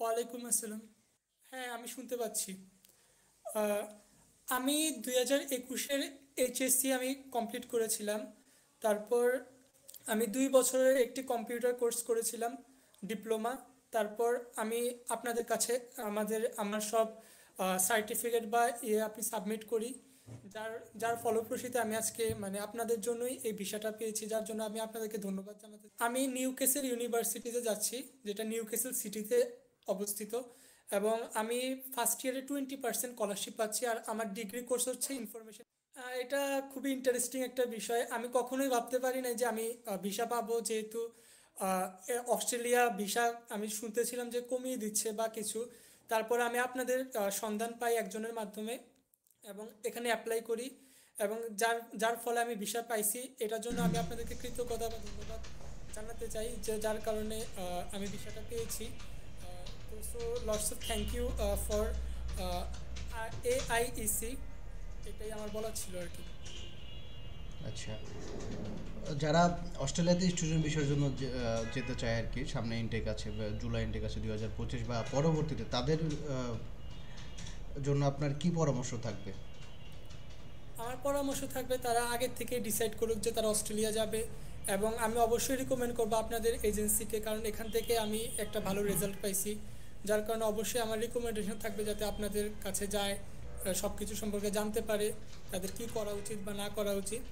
ওয়ালাইকুম আসসালাম। হ্যাঁ, আমি শুনতে পাচ্ছি। আহ, আমি 2021-এর এইচএসসি আমি কমপ্লিট করেছিলাম। তারপর আমি 2 বছরের একটি কম্পিউটার কোর্স করেছিলাম, ডিপ্লোমা। তারপর আমি আপনাদের কাছে আমার সব সার্টিফিকেট বা আপনি সাবমিট করি, যার যার ফলপ্রসূতে আমি আজকে মানে আপনাদের জন্যই এই ভিসাটা পেয়েছি, যার জন্য আমি আপনাদেরকে ধন্যবাদ জানাতে আমি নিউক্যাসল ইউনিভার্সিটিতে যাচ্ছি, যেটা নিউক্যাসল সিটিতে অবস্থিত। এবং আমি ফার্স্ট ইয়ারে 20% স্কলারশিপ পাচ্ছি, আর আমার ডিগ্রি কোর্স হচ্ছে ইনফরমেশন। এটা খুবই ইন্টারেস্টিং একটা বিষয়। আমি কখনোই ভাবতে পারি না যে আমি ভিসা পাবো, যেহেতু অস্ট্রেলিয়া ভিসা আমি শুনতেছিলাম যে কমিয়ে দিচ্ছে বা কিছু। তারপর আমি আপনাদের সন্ধান পাই একজনের মাধ্যমে এবং এখানে অ্যাপ্লাই করি, এবং যার যার ফলে আমি ভিসা পাইছি। এটার জন্য আমি আপনাদেরকে কৃতজ্ঞতা বা ধন্যবাদ জানাতে চাই, যে যার কারণে আমি ভিসাটা পেয়েছি। তো so lots of thank you for AIEC। এটাই আমার বলার ছিল আর কি। আচ্ছা, যারা অস্ট্রেলিয়াতে স্টুডেন্ট বিষয়ের জন্য যেতে চায় আর কি, সামনে ইনটেক আছে বা জুলাই ইনটেক আছে 2025 বা পরবর্তীতে, তাদের জন্য আপনার কি পরামর্শ থাকবে? আমার পরামর্শ থাকবে তারা আগে থেকে ডিসাইড করুক যে তারা অস্ট্রেলিয়া যাবে। এবং আমি অবশ্যই রিকমেন্ড করবো আপনাদের এজেন্সিকে, কারণ এখান থেকে আমি একটা ভালো রেজাল্ট পাইছি। যার কারণে অবশ্যই আমার রিকমেন্ডেশন থাকবে যাতে আপনাদের কাছে যায়, সব কিছু সম্পর্কে জানতে পারে, তাদের কি করা উচিত বা না করা উচিত।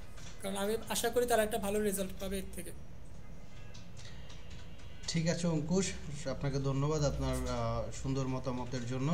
কারণ আমি আশা করি তারা একটা ভালো রেজাল্ট পাবে এর থেকে। ঠিক আছে অঙ্কুশ, আপনাকে ধন্যবাদ আপনার সুন্দর মতামতের জন্য।